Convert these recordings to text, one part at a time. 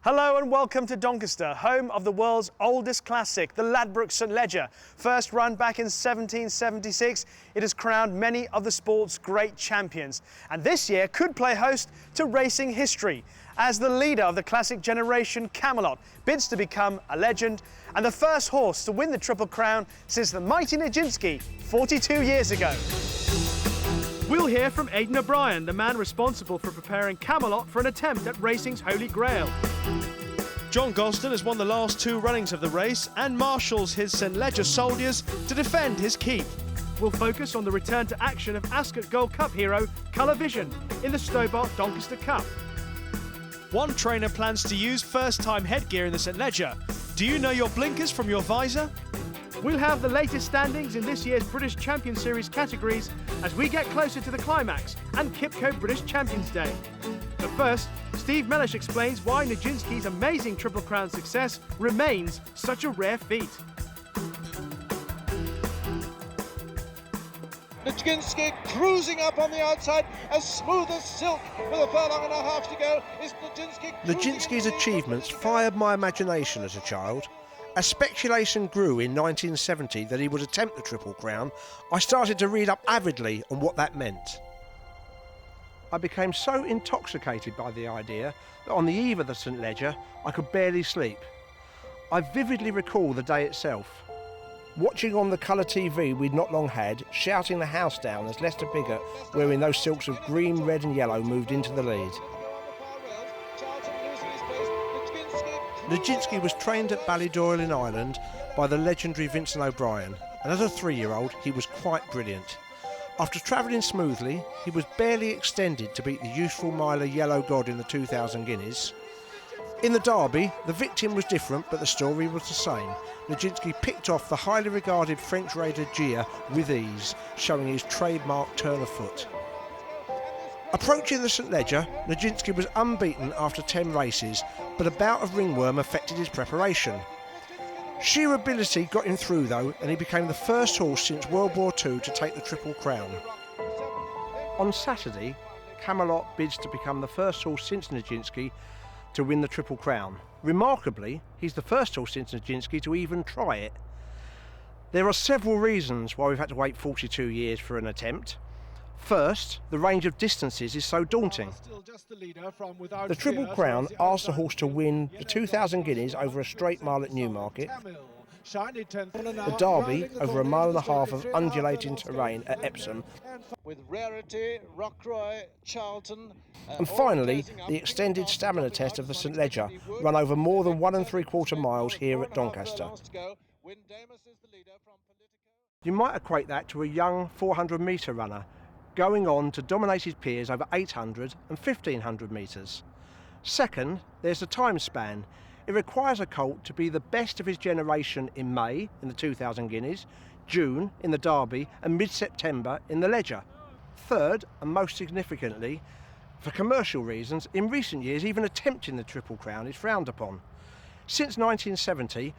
Hello and welcome to Doncaster, home of the world's oldest classic, the Ladbrokes St Leger. First run back in 1776, it has crowned many of the sport's great champions. And this year could play host to racing history, as the leader of the classic generation, Camelot, bids to become a legend and the first horse to win the Triple Crown since the mighty Nijinsky 42 years ago. We'll hear from Aidan O'Brien, the man responsible for preparing Camelot for an attempt at racing's Holy Grail. John Gosden has won the last two runnings of the race and marshals his St Leger soldiers to defend his keep. We'll focus on the return to action of Ascot Gold Cup hero Colour Vision in the Stobart Doncaster Cup. One trainer plans to use first-time headgear in the St Leger. Do you know your blinkers from your visor? We'll have the latest standings in this year's British Champion Series categories as we get closer to the climax and QIPCO British Champions Day. But first, Steve Mellish explains why Nijinsky's amazing Triple Crown success remains such a rare feat. Nijinsky cruising up on the outside, as smooth as silk, with a furlong and a half to go. Is Nijinsky's achievements fired my imagination as a child. As speculation grew in 1970 that he would attempt the Triple Crown, I started to read up avidly on what that meant. I became so intoxicated by the idea that on the eve of the St Leger, I could barely sleep. I vividly recall the day itself. Watching on the colour TV we'd not long had, shouting the house down as Lester Biggott, wearing those silks of green, red and yellow, moved into the lead. Nijinsky was trained at Ballydoyle in Ireland by the legendary Vincent O'Brien, and as a 3-year-old he was quite brilliant. After travelling smoothly, he was barely extended to beat the youthful miler Yellow God in the 2000 guineas. In the Derby, the victim was different, but the story was the same. Nijinsky picked off the highly regarded French raider Headgear with ease, showing his trademark turn of foot. Approaching the St Leger, Nijinsky was unbeaten after 10 races, but a bout of ringworm affected his preparation. Sheer ability got him through though, and he became the first horse since World War II to take the Triple Crown. On Saturday, Camelot bids to become the first horse since Nijinsky to win the Triple Crown. Remarkably, he's the first horse since Nijinsky to even try it. There are several reasons why we've had to wait 42 years for an attempt. First, the range of distances is so daunting. The Triple Crown asks the horse to win the 2000 guineas over a straight mile at Newmarket, the Derby over a mile and a half of undulating terrain at Epsom, and finally the extended stamina test of the St Leger, run over more than 1 3/4 miles here at Doncaster. You might equate that to a young 400-metre runner, going on to dominate his peers over 800 and 1500 metres. Second, there's the time span. It requires a colt to be the best of his generation in May in the 2000 guineas, June in the Derby and mid-September in the Leger. Third, and most significantly, for commercial reasons, in recent years even attempting the Triple Crown is frowned upon. Since 1970,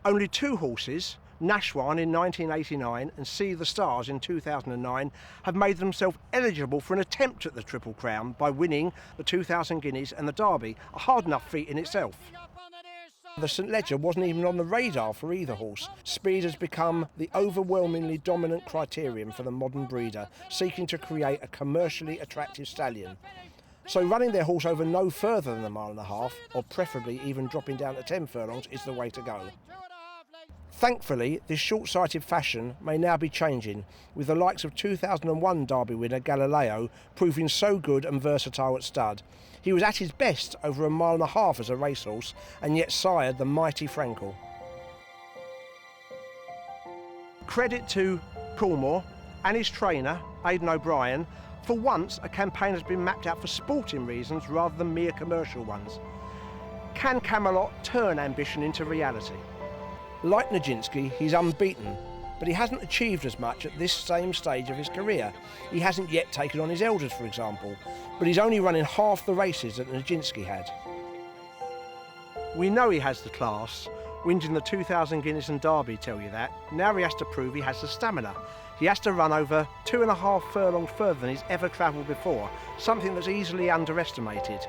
only 2 horses, Nashwan in 1989 and See the Stars in 2009, have made themselves eligible for an attempt at the Triple Crown by winning the 2000 guineas and the Derby, a hard enough feat in itself. The St Leger wasn't even on the radar for either horse. Speed has become the overwhelmingly dominant criterion for the modern breeder, seeking to create a commercially attractive stallion. So running their horse over no further than a mile and a half, or preferably even dropping down to 10 furlongs, is the way to go. Thankfully, this short-sighted fashion may now be changing, with the likes of 2001 Derby winner Galileo proving so good and versatile at stud. He was at his best over a mile and a half as a racehorse, and yet sired the mighty Frankel. Credit to Coolmore and his trainer, Aidan O'Brien. For once, a campaign has been mapped out for sporting reasons rather than mere commercial ones. Can Camelot turn ambition into reality? Like Nijinsky, he's unbeaten, but he hasn't achieved as much at this same stage of his career. He hasn't yet taken on his elders, for example, but he's only running half the races that Nijinsky had. We know he has the class. Wins in the 2000 Guineas and Derby tell you that. Now he has to prove he has the stamina. He has to run over 2.5 furlongs further than he's ever travelled before, something that's easily underestimated.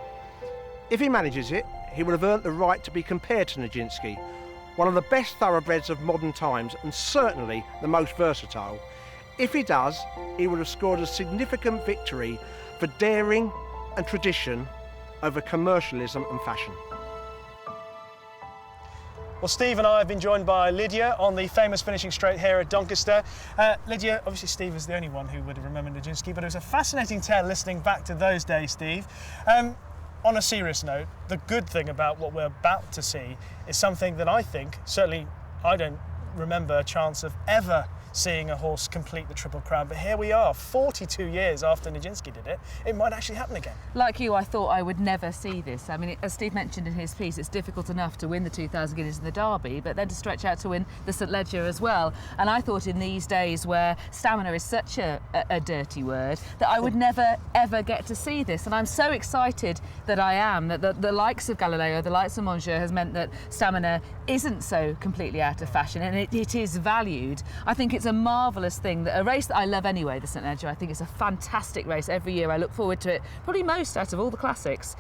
If he manages it, he would have earned the right to be compared to Nijinsky, one of the best thoroughbreds of modern times and certainly the most versatile. If he does, he would have scored a significant victory for daring and tradition over commercialism and fashion. Well, Steve and I have been joined by Lydia on the famous finishing straight here at Doncaster. Lydia, obviously Steve is the only one who would remember Nijinsky, but it was a fascinating tale listening back to those days, Steve. On a serious note, the good thing about what we're about to see is something that I think, certainly I don't remember a chance of ever seeing a horse complete the Triple Crown, but here we are, 42 years after Nijinsky did it. It might actually happen again. Like you, I thought I would never see this. I mean, as Steve mentioned in his piece, it's difficult enough to win the 2,000 guineas in the Derby, but then to stretch out to win the St Leger as well. And I thought in these days where stamina is such a dirty word, that I would never, ever get to see this. And I'm so excited that I am, that the likes of Galileo, the likes of Monsieur has meant that stamina isn't so completely out of fashion, and it is valued. I think it's a marvellous thing, that a race that I love anyway, the St Leger. I think it's a fantastic race. Every year I look forward to it, probably most out of all the classics.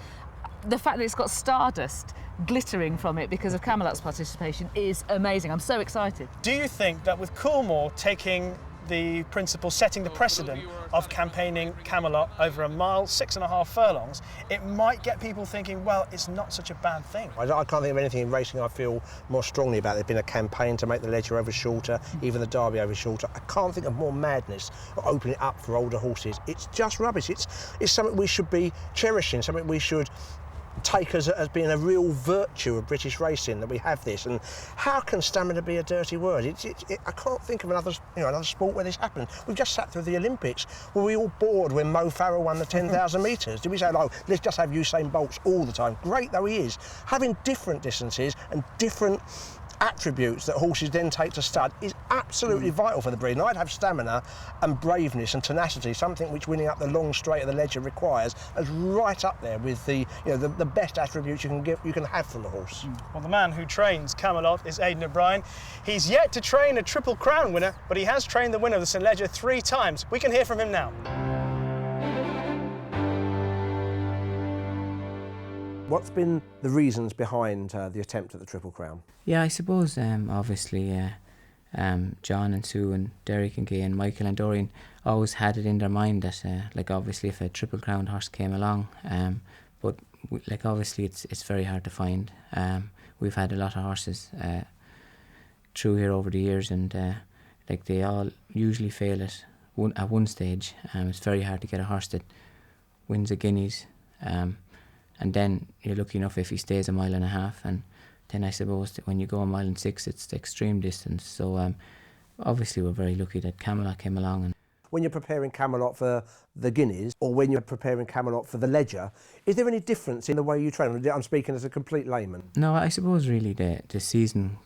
The fact that it's got Stardust glittering from it because of Camelot's participation is amazing. I'm so excited. Do you think that with Coolmore taking the principle, setting the precedent of campaigning Camelot over a mile, 6.5 furlongs, it might get people thinking, well, it's not such a bad thing? I can't think of anything in racing I feel more strongly about. There's been a campaign to make the Leger over shorter, even the Derby over shorter. I can't think of more madness of opening it up for older horses. It's just rubbish. It's something we should be cherishing, something we should take as being a real virtue of British racing, that we have this. And how can stamina be a dirty word? I can't think of another sport where this happened. We've just sat through the Olympics. Were we all bored when Mo Farah won the 10,000 metres? Did we say, oh, let's just have Usain Bolt all the time? Great though he is, having different distances and different attributes that horses then take to stud is absolutely vital for the breed. And I'd have stamina and braveness and tenacity, something which winning up the long straight of the Leger requires, as right up there with the best attributes you can have from a horse. Well, the man who trains Camelot is Aidan O'Brien. He's yet to train a Triple Crown winner, but he has trained the winner of the St Leger 3 times. We can hear from him now. What's been the reasons behind the attempt at the Triple Crown? Yeah, I suppose obviously John and Sue and Derek and Gay and Michael and Dorian always had it in their mind that obviously if a Triple Crown horse came along, but obviously it's very hard to find. We've had a lot of horses through here over the years, and they all usually fail at one stage. It's very hard to get a horse that wins a Guineas. And then you're lucky enough if he stays a mile and a half, and then I suppose that when you go a mile and 6, it's the extreme distance. So obviously we're very lucky that Camelot came along. And when you're preparing Camelot for the Guineas, or when you're preparing Camelot for the Leger, is there any difference in the way you train? I'm speaking as a complete layman. No, I suppose really the season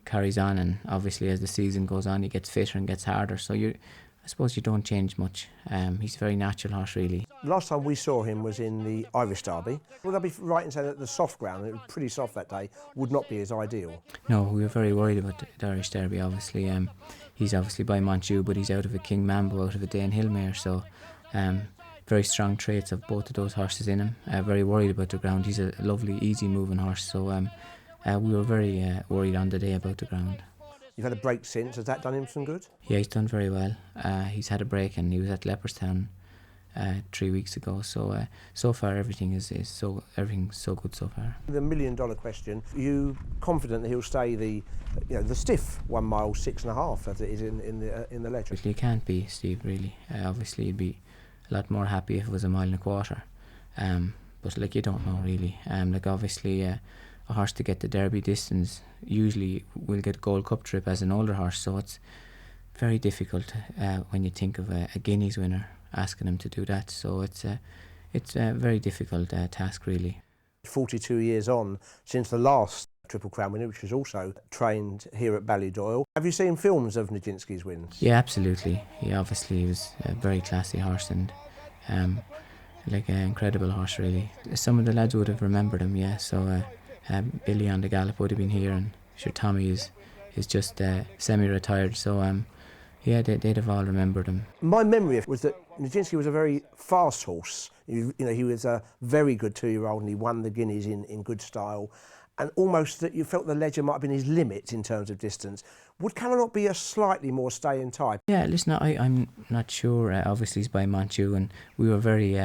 carries on, and obviously as the season goes on, he gets fitter and gets harder. So I suppose you don't change much. He's a very natural horse, really. Last time we saw him was in the Irish Derby. Would I be right in saying that the soft ground, and it was pretty soft that day, would not be as ideal? No, we were very worried about the Irish Derby, obviously. He's obviously by Montjuic, but he's out of a King Mambo, out of a Dane Hill mare, so very strong traits of both of those horses in him. Very worried about the ground. He's a lovely, easy-moving horse, so we were very worried on the day about the ground. You've had a break since. Has that done him some good? Yeah, he's done very well. He's had a break, and he was at Leopardstown 3 weeks ago. So so far everything's so good so far. The $1 million question: are you confident that he'll stay the stiff 1 mile 6.5 as it is in the Leger? He can't be, Steve. Really, obviously he'd be a lot more happy if it was 1.25 miles. But you don't know really. Obviously. A horse to get the Derby distance usually will get Gold Cup trip as an older horse, so it's very difficult when you think of a Guineas winner asking him to do that. So it's a very difficult task, really. 42 years on since the last Triple Crown winner, which was also trained here at Ballydoyle. Have you seen films of Nijinsky's wins? Yeah, absolutely. He obviously was a very classy horse, and an incredible horse, really. Some of the lads would have remembered him, yeah. So. Billy on the gallop would have been here, and sure Tommy is just semi-retired, so Yeah, they'd have all remembered him. My memory was that Nijinsky was a very fast horse. You know, he was a very good 2-year-old and he won the Guineas in good style. And almost that you felt the Ledger might have been his limit in terms of distance. Would Camelot be a slightly more staying type? Yeah, listen, I'm not sure. Obviously, he's by Montjuïc, and we were very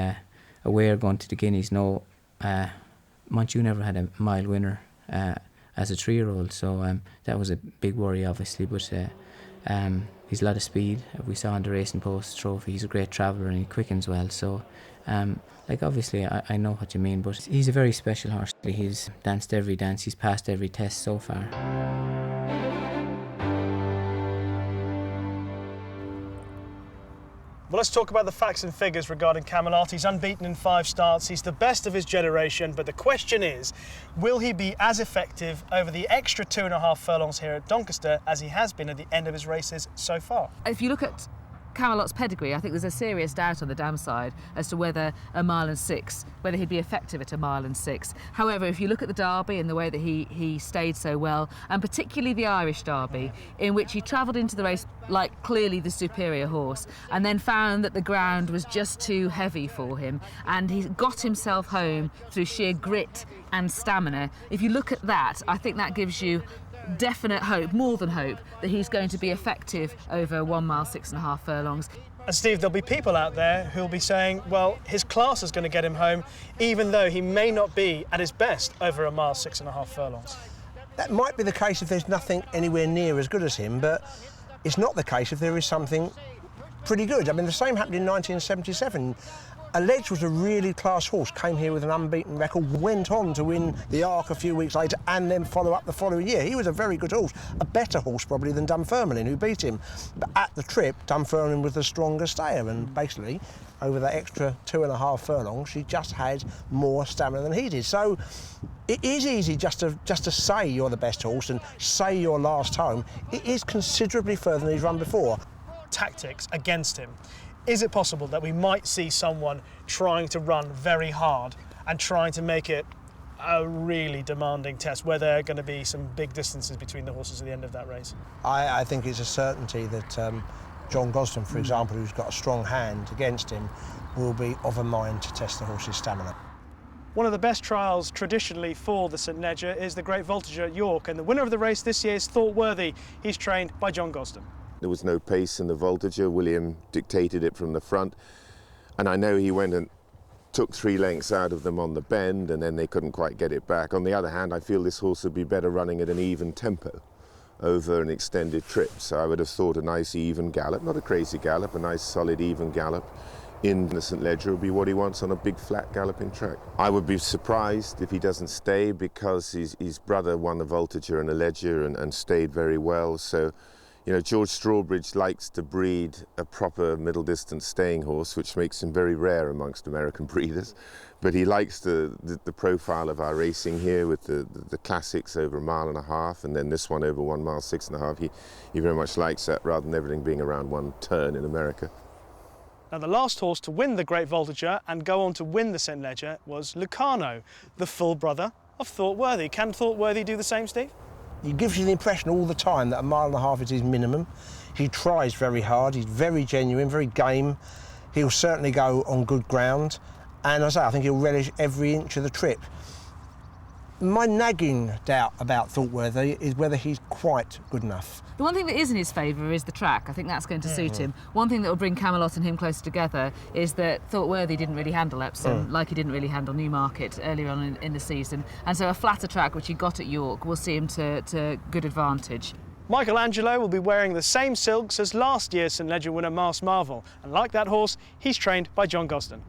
aware going to the Guineas. No, Montjuïc never had a mile winner as a 3-year-old, so that was a big worry, obviously. But he's a lot of speed. We saw on the Racing Post Trophy, he's a great traveller and he quickens well. So, obviously, I know what you mean, but he's a very special horse. He's danced every dance, he's passed every test so far. Well, let's talk about the facts and figures regarding Camelot. He's unbeaten in 5 starts. He's the best of his generation. But the question is, will he be as effective over the extra 2.5 furlongs here at Doncaster as he has been at the end of his races so far? If you look at Camelot's pedigree, I think there's a serious doubt on the dam side as to whether a 1 mile and 6, whether he'd be effective at a 1 mile and 6. However, if you look at the Derby and the way that he stayed so well, and particularly the Irish Derby, in which he travelled into the race like clearly the superior horse, and then found that the ground was just too heavy for him, and he got himself home through sheer grit and stamina. If you look at that, I think that gives you definite hope, more than hope, that he's going to be effective over 1 mile 6.5 furlongs. And Steve, there'll be people out there who'll be saying, well, his class is going to get him home, even though he may not be at his best over 1 mile 6.5 furlongs. That might be the case if there's nothing anywhere near as good as him, but it's not the case if there is something pretty good. I mean, the same happened in 1977. Ledge was a really class horse, came here with an unbeaten record, went on to win the Arc a few weeks later and then follow up the following year. He was a very good horse, a better horse probably than Dunfermline, who beat him. But at the trip, Dunfermline was the stronger stayer, and basically, over that extra 2.5 furlongs, she just had more stamina than he did. So it is easy just to say you're the best horse and say you're last home. It is considerably further than he's run before. Tactics against him. Is it possible that we might see someone trying to run very hard and trying to make it a really demanding test, where there are going to be some big distances between the horses at the end of that race? I think it's a certainty that John Gosden, for example, who's got a strong hand against him, will be of a mind to test the horse's stamina. One of the best trials traditionally for the St Ledger is the Great Voltigeur at York, and the winner of the race this year is Thought Worthy. He's trained by John Gosden. There was no pace in the Voltigeur. William dictated it from the front, and I know he went and took 3 lengths out of them on the bend, and then they couldn't quite get it back. On the other hand, I feel this horse would be better running at an even tempo over an extended trip. So I would have thought a nice even gallop, not a crazy gallop, a nice solid even gallop in the St Ledger would be what he wants on a big flat galloping track. I would be surprised if he doesn't stay, because his brother won the Voltigeur and the Ledger and stayed very well. So, you know, George Strawbridge likes to breed a proper middle distance staying horse, which makes him very rare amongst American breeders. But he likes the profile of our racing here with the classics over 1.5 miles, and then this one over 1 mile 6.5. He very much likes that, rather than everything being around one turn in America. Now, the last horse to win the Great Voltigeur and go on to win the St Ledger was Lucano, the full brother of Thought Worthy. Can Thought Worthy do the same, Steve? He gives you the impression all the time that 1.5 miles is his minimum. He tries very hard, he's very genuine, very game. He'll certainly go on good ground. And as I say, I think he'll relish every inch of the trip. My nagging doubt about Thought Worthy is whether he's quite good enough. The one thing that is in his favour is the track. I think that's going to suit him. One thing that will bring Camelot and him closer together is that Thought Worthy didn't really handle Epsom like he didn't really handle Newmarket earlier on in the season. And so a flatter track, which he got at York, will see him to good advantage. Michelangelo will be wearing the same silks as last year's St Ledger winner Mars Marvel. And like that horse, he's trained by John Gosden.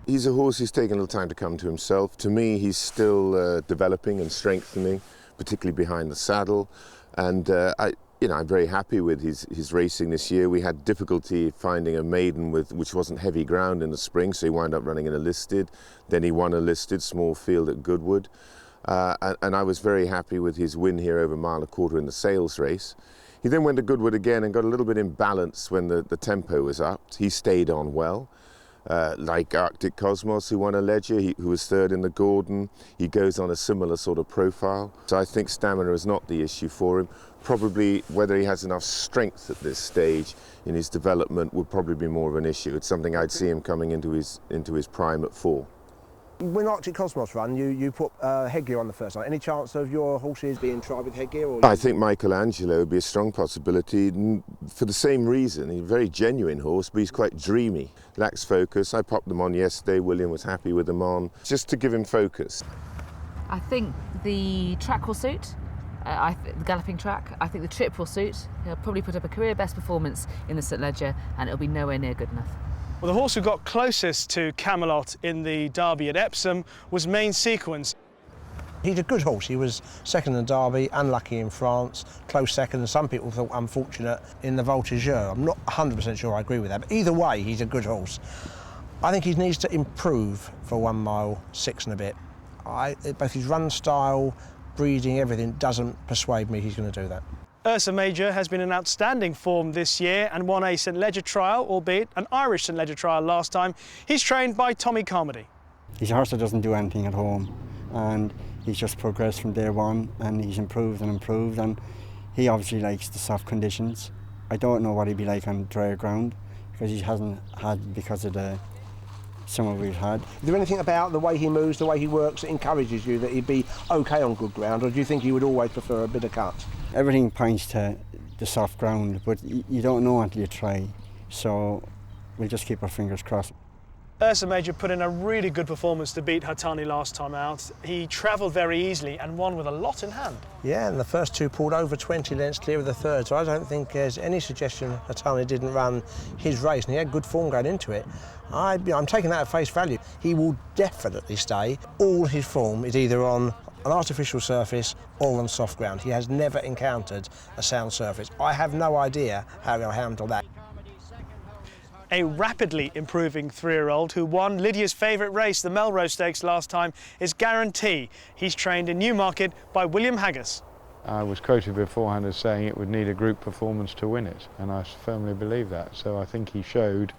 He's a horse who's taken a little time to come to himself. To me, he's still developing and strengthening, particularly behind the saddle. And I'm very happy with his racing this year. We had difficulty finding a maiden which wasn't heavy ground in the spring, so he wound up running in a listed. Then he won a listed small field at Goodwood. And I was very happy with his win here over 1.25 miles in the sales race. He then went to Goodwood again and got a little bit imbalanced when the tempo was up. He stayed on well. like Arctic Cosmos, who won a Ledger, who was third in the Gordon. He goes on a similar sort of profile. So I think stamina is not the issue for him. Probably whether he has enough strength at this stage in his development would probably be more of an issue. It's something I'd see him coming into his prime at 4. When Arctic Cosmos run, you put Headgear on the first night. Any chance of your horses being tried with Headgear? Or I think Michelangelo would be a strong possibility for the same reason. He's a very genuine horse, but he's quite dreamy. Lacks focus. I popped them on yesterday. William was happy with them on, just to give him focus. I think the track will suit. The galloping track. I think the trip will suit. He'll probably put up a career best performance in the St Ledger, and it'll be nowhere near good enough. Well, the horse who got closest to Camelot in the Derby at Epsom was Main Sequence. He's a good horse. He was second in the Derby, unlucky in France, close second, and some people thought unfortunate in the Voltigeur. I'm not 100% sure I agree with that, but either way, he's a good horse. I think he needs to improve for 1 mile, 6 and a bit. Both his run style, breeding, everything doesn't persuade me he's going to do that. Ursa Major has been in outstanding form this year and won a St Ledger trial, albeit an Irish St Ledger trial last time. He's trained by Tommy Carmody. He's a horse that doesn't do anything at home, and he's just progressed from day one, and he's improved and he obviously likes the soft conditions. I don't know what he'd be like on drier ground, because he hasn't had, because of the summer we've had. Is there anything about the way he moves, the way he works that encourages you that he'd be okay on good ground, or do you think he would always prefer a bit of cut? Everything points to the soft ground, but you don't know until you try, so we'll just keep our fingers crossed. Ursa Major put in a really good performance to beat Hattani last time out. He travelled very easily and won with a lot in hand. Yeah, and the first two pulled over 20 lengths clear of the third, so I don't think there's any suggestion Hattani didn't run his race, and he had good form going into it. I'm taking that at face value. He will definitely stay. All his form is either on an artificial surface or on soft ground. He has never encountered a sound surface. I have no idea how he'll handle that. A rapidly improving 3-year-old who won Lydia's favourite race, the Melrose Stakes, last time, is Guarantee. He's trained in Newmarket by William Haggas. I was quoted beforehand as saying it would need a group performance to win it, and I firmly believe that. So I think he showed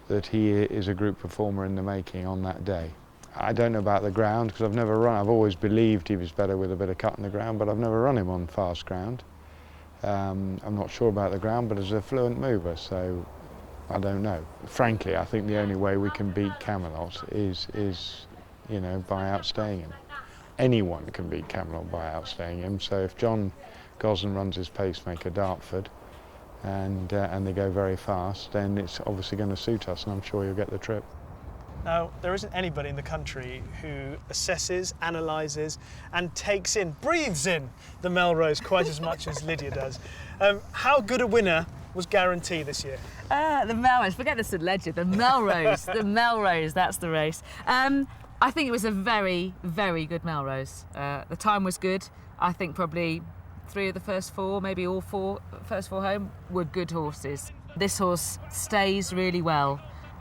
that he is a group performer in the making on that day. I don't know about the ground, because I've never run. I've always believed he was better with a bit of cut in the ground, but I've never run him on fast ground. I'm not sure about the ground, but as a fluent mover, so I don't know. Frankly, I think the only way we can beat Camelot is by outstaying him. Anyone can beat Camelot by outstaying him. So if John Gosden runs his pacemaker Dartford and they go very fast, then it's obviously going to suit us, and I'm sure you'll get the trip. Now, there isn't anybody in the country who assesses, analyses and takes in, breathes in the Melrose quite as much as Lydia does. How good a winner was Guarantee this year? The Melrose, forget the St Ledger, the Melrose, the Melrose, that's the race. I think it was a very, very good Melrose. The time was good. I think probably 3 of the first 4, maybe all 4, first 4 home, were good horses. This horse stays really well,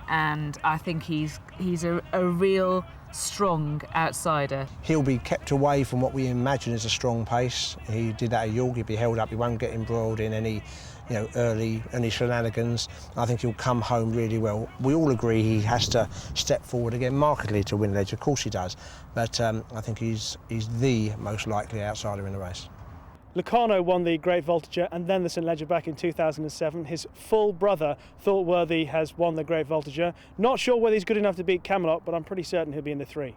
and I think he's a real strong outsider. He'll be kept away from what we imagine is a strong pace. He did that at York. He'll be held up. He won't get embroiled in any early shenanigans. I think he'll come home really well. We all agree he has to step forward again markedly to win Ledger. Of course he does, but I think he's the most likely outsider in the race. Locarno won the Great Voltigeur and then the St Ledger back in 2007. His full brother, Thoughworthy, has won the Great Voltigeur. Not sure whether he's good enough to beat Camelot, but I'm pretty certain he'll be in the 3.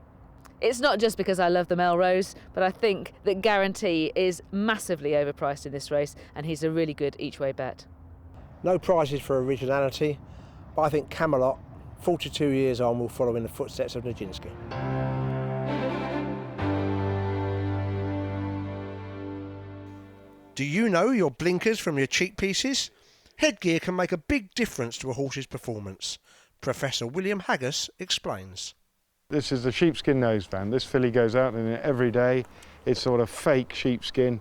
It's not just because I love the Melrose, but I think that Guarantee is massively overpriced in this race, and he's a really good each-way bet. No prizes for originality, but I think Camelot, 42 years on, will follow in the footsteps of Nijinsky. Do you know your blinkers from your cheek pieces? Headgear can make a big difference to a horse's performance. Professor William Haggas explains. This is the sheepskin noseband. This filly goes out in it every day. It's sort of fake sheepskin,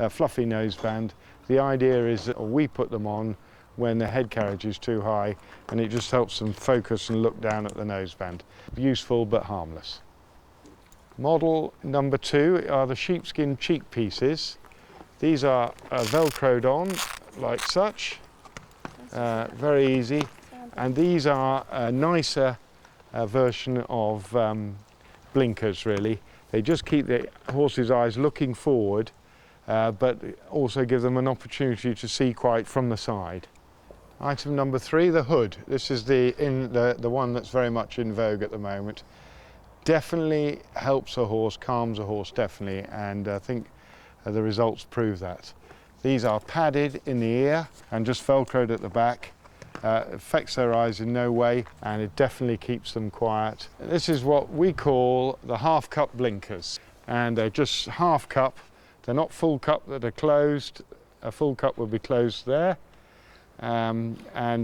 fluffy noseband. The idea is that we put them on when the head carriage is too high, and it just helps them focus and look down at the noseband. Useful but harmless. Model number 2 are the sheepskin cheek pieces. These are velcroed on like such, very easy, And these are a nicer version of blinkers, really. They just keep the horse's eyes looking forward, but also give them an opportunity to see quite from the side. Item number 3, the hood. This is the one that's very much in vogue at the moment. Definitely helps a horse, calms a horse, definitely, and I think the results prove that. These are padded in the ear and just velcroed at the back. Affects their eyes in no way, and it definitely keeps them quiet. This is what we call the half cup blinkers, and they're just half cup. They're not full cup that are closed. A full cup will be closed there, and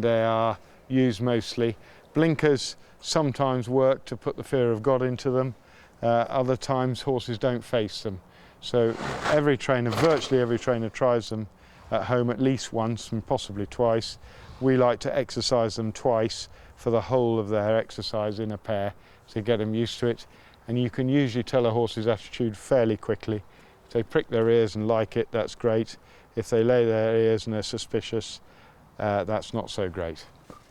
they are used mostly. Blinkers sometimes work to put the fear of God into them. Other times horses don't face them. So every trainer, virtually every trainer, tries them at home at least once and possibly twice. We like to exercise them twice for the whole of their exercise in a pair to get them used to it. And you can usually tell a horse's attitude fairly quickly. If they prick their ears and like it, that's great. If they lay their ears and they're suspicious, that's not so great.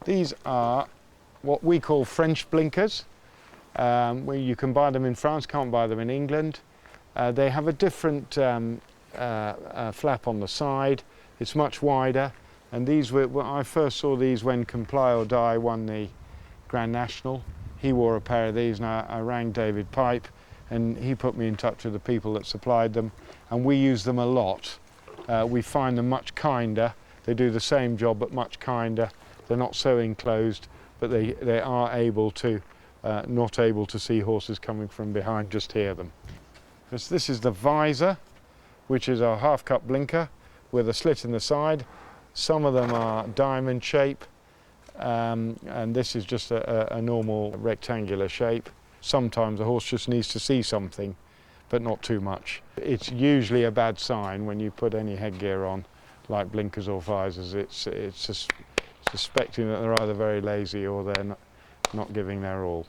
These are what we call French blinkers. Where you can buy them in France, can't buy them in England. They have a different flap on the side. It's much wider. And these were, well, I first saw these when Comply or Die won the Grand National. He wore a pair of these, and I rang David Pipe, and he put me in touch with the people that supplied them, and we use them a lot. We find them much kinder. They do the same job, but much kinder. They're not so enclosed, but they are able to, not able to see horses coming from behind, just hear them. This is the visor, which is our half cup blinker with a slit in the side. Some of them are diamond shape, and this is just a normal rectangular shape. Sometimes a horse just needs to see something, but not too much. It's usually a bad sign when you put any headgear on, like blinkers or visors. It's just suspecting that they're either very lazy or they're not giving their all.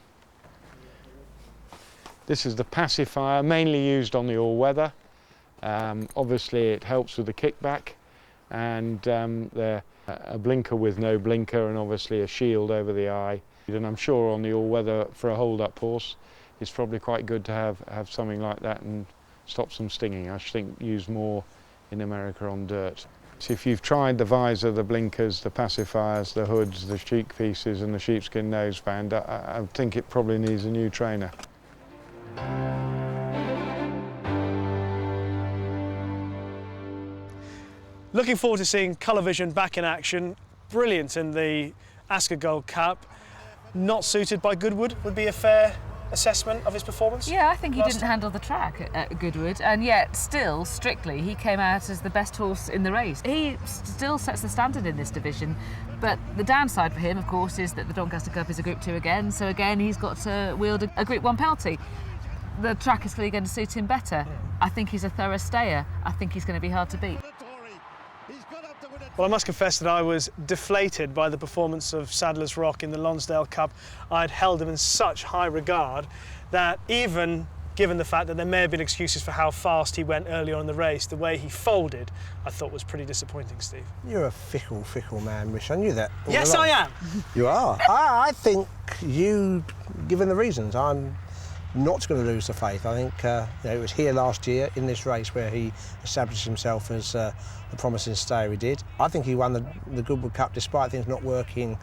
This is the pacifier, mainly used on the all-weather. Obviously it helps with the kickback, and they're a blinker with no blinker, and obviously a shield over the eye. And I'm sure on the all-weather for a hold-up horse, it's probably quite good to have something like that and stops them stinging. I think used more in America on dirt. So if you've tried the visor, the blinkers, the pacifiers, the hoods, the cheek pieces and the sheepskin noseband, I think it probably needs a new trainer. Looking forward to seeing Colour Vision back in action. Brilliant in the Ascot Gold Cup. Not suited by Goodwood would be a fair assessment of his performance? Yeah, I think he didn't handle the track at Goodwood, and yet still, strictly, he came out as the best horse in the race. He still sets the standard in this division, but the downside for him, of course, is that the Doncaster Cup is a Group 2 again, so again he's got to wield a Group 1 penalty. The track is clearly going to suit him better. I think he's a thorough stayer. I think he's going to be hard to beat. Well, I must confess that I was deflated by the performance of Sadler's Rock in the Lonsdale Cup. I'd held him in such high regard that even given the fact that there may have been excuses for how fast he went earlier on in the race, the way he folded, I thought was pretty disappointing, Steve. You're a fickle, fickle man, Rish. I knew that all Yes, along. I am. You are. I think you, given the reasons, I'm not going to lose the faith. I think it was here last year in this race where he established himself as the promising stayer he did. I think he won the Goodwood Cup despite things not working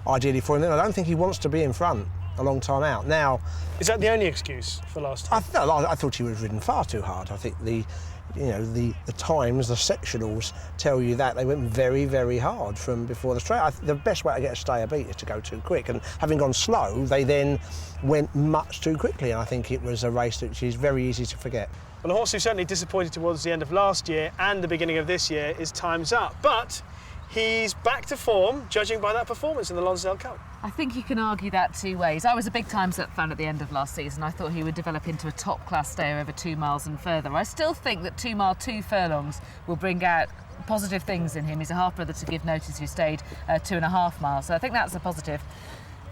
ideally for him. And I don't think he wants to be in front a long time out. Now, is that the only excuse for last time? I thought he was ridden far too hard. I think the times, the sectionals tell you that they went very, very hard from before the straight. The best way to get a stayer beat is to go too quick, and having gone slow, they then went much too quickly, and I think it was a race which is very easy to forget. Well, a horse who certainly disappointed towards the end of last year and the beginning of this year is Time's Up, but he's back to form, judging by that performance in the Lonsdale Cup. I think you can argue that two ways. I was a big Time's Up fan at the end of last season. I thought he would develop into a top-class stayer over 2 miles and further. I still think that 2 mile, 2 furlongs will bring out positive things in him. He's a half-brother to Give Notice who stayed 2.5 miles, so I think that's a positive.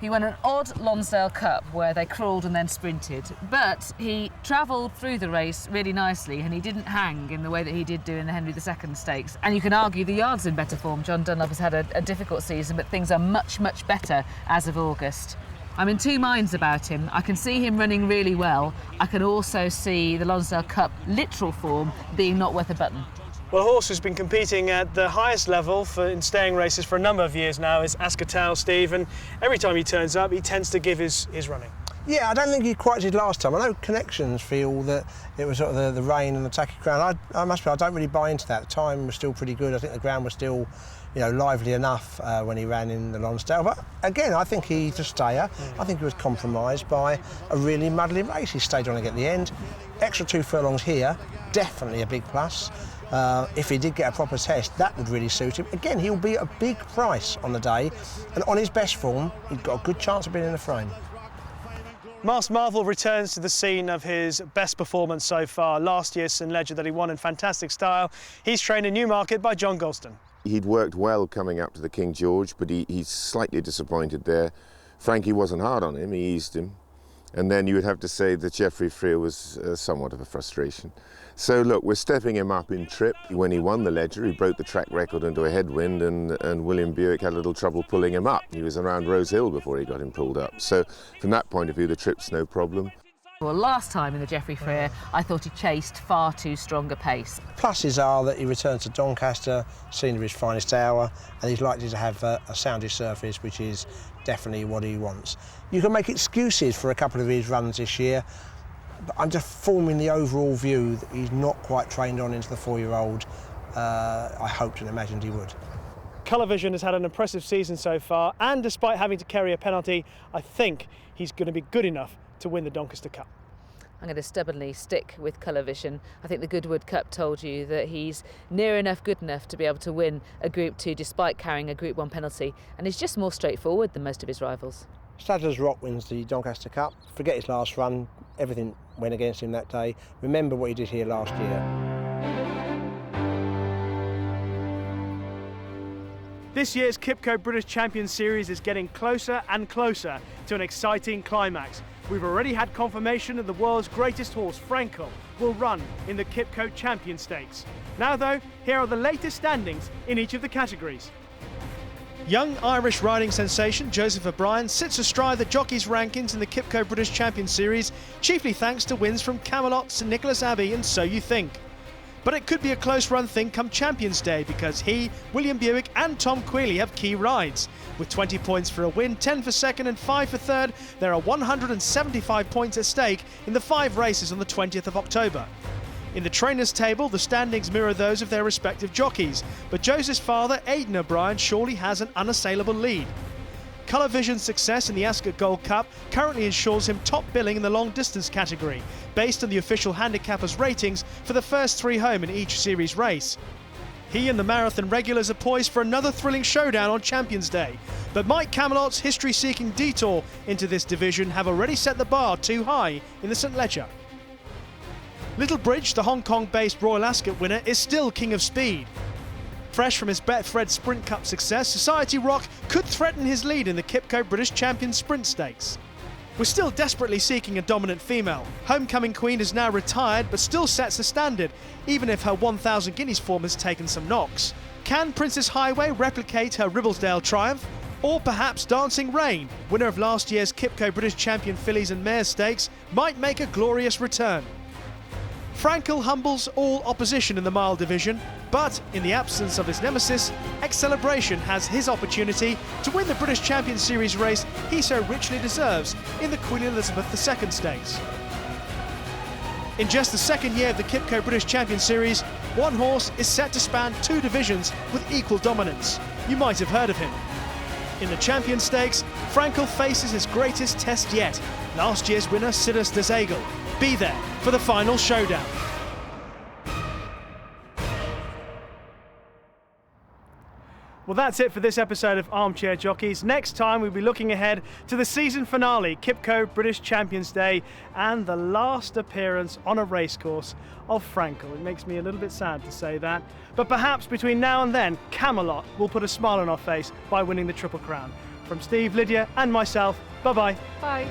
He won an odd Lonsdale Cup where they crawled and then sprinted, but he travelled through the race really nicely and he didn't hang in the way that he did do in the Henry II Stakes. And you can argue the yard's in better form. John Dunlop has had a difficult season, but things are much, much better as of August. I'm in two minds about him. I can see him running really well. I can also see the Lonsdale Cup literal form being not worth a button. Well, a horse who's been competing at the highest level in staying races for a number of years now is Ascot, Steve, and every time he turns up, he tends to give his running. Yeah, I don't think he quite did last time. I know Connections feel that it was sort of the rain and the tacky ground. I must be, I don't really buy into that. The time was still pretty good. I think the ground was still, lively enough when he ran in the Lonsdale. But again, I think he's a stayer. I think he was compromised by a really muddling race. He stayed on to get the end. Extra 2 furlongs here, definitely a big plus. If he did get a proper test, that would really suit him. Again, he'll be a big price on the day, and on his best form, he's got a good chance of being in the frame. Masked Marvel returns to the scene of his best performance so far. Last year's St Ledger that he won in fantastic style. He's trained in Newmarket by John Gosden. He'd worked well coming up to the King George, but he's slightly disappointed there. Frankie wasn't hard on him, he eased him. And then you would have to say that Geoffrey Freer was somewhat of a frustration. So look, we're stepping him up in trip. When he won the Ledger, he broke the track record into a headwind, and William Buick had a little trouble pulling him up. He was around Rose Hill before he got him pulled up. So from that point of view, the trip's no problem. Well, last time in the Geoffrey Freer, I thought he chased far too strong a pace. Pluses are that he returns to Doncaster, seen of his finest hour, and he's likely to have a soundish surface, which is definitely what he wants. You can make excuses for a couple of his runs this year, but I'm just forming the overall view that he's not quite trained on into the 4-year-old. I hoped and imagined he would. Colour Vision has had an impressive season so far, and despite having to carry a penalty, I think he's going to be good enough to win the Doncaster Cup. I'm going to stubbornly stick with Colour Vision. I think the Goodwood Cup told you that he's near enough good enough to be able to win a Group 2 despite carrying a Group 1 penalty, and he's just more straightforward than most of his rivals. Stadler's Rock wins the Doncaster Cup. Forget his last run, everything went against him that day. Remember what he did here last year. This year's QIPCO British Champions Series is getting closer and closer to an exciting climax. We've already had confirmation that the world's greatest horse, Frankel, will run in the QIPCO Champion Stakes. Now though, here are the latest standings in each of the categories. Young Irish riding sensation Joseph O'Brien sits astride the jockeys' rankings in the QIPCO British Champion Series, chiefly thanks to wins from Camelot, St Nicholas Abbey and So You Think. But it could be a close-run thing come Champions Day because he, William Buick and Tom Queally have key rides. With 20 points for a win, 10 for second and 5 for third, there are 175 points at stake in the 5 races on the 20th of October. In the trainers' table, the standings mirror those of their respective jockeys, but Joseph's father, Aidan O'Brien, surely has an unassailable lead. Colour Vision's success in the Ascot Gold Cup currently ensures him top billing in the long distance category, based on the official handicappers' ratings for the first 3 home in each series race. He and the marathon regulars are poised for another thrilling showdown on Champions Day, but might Camelot's history-seeking detour into this division have already set the bar too high in the St Ledger? Little Bridge, the Hong Kong-based Royal Ascot winner, is still king of speed. Fresh from his Betfred Sprint Cup success, Society Rock could threaten his lead in the QIPCO British Champions Sprint Stakes. We're still desperately seeking a dominant female. Homecoming Queen is now retired but still sets the standard, even if her 1,000 guineas form has taken some knocks. Can Princess Highway replicate her Ribblesdale triumph? Or perhaps Dancing Rain, winner of last year's QIPCO British Champion Fillies and Mares Stakes, might make a glorious return. Frankel humbles all opposition in the mile division, but in the absence of his nemesis, X-Celebration has his opportunity to win the British Champion Series race he so richly deserves in the Queen Elizabeth II Stakes. In just the second year of the QIPCO British Champion Series, one horse is set to span 2 divisions with equal dominance. You might have heard of him. In the Champion Stakes, Frankel faces his greatest test yet, last year's winner Sidus des Aigles. Be there for the final showdown. Well, that's it for this episode of Armchair Jockeys. Next time we'll be looking ahead to the season finale, QIPCO British Champions Day, and the last appearance on a racecourse of Frankel. It makes me a little bit sad to say that, but perhaps between now and then, Camelot will put a smile on our face by winning the Triple Crown. From Steve, Lydia and myself, bye-bye. Bye.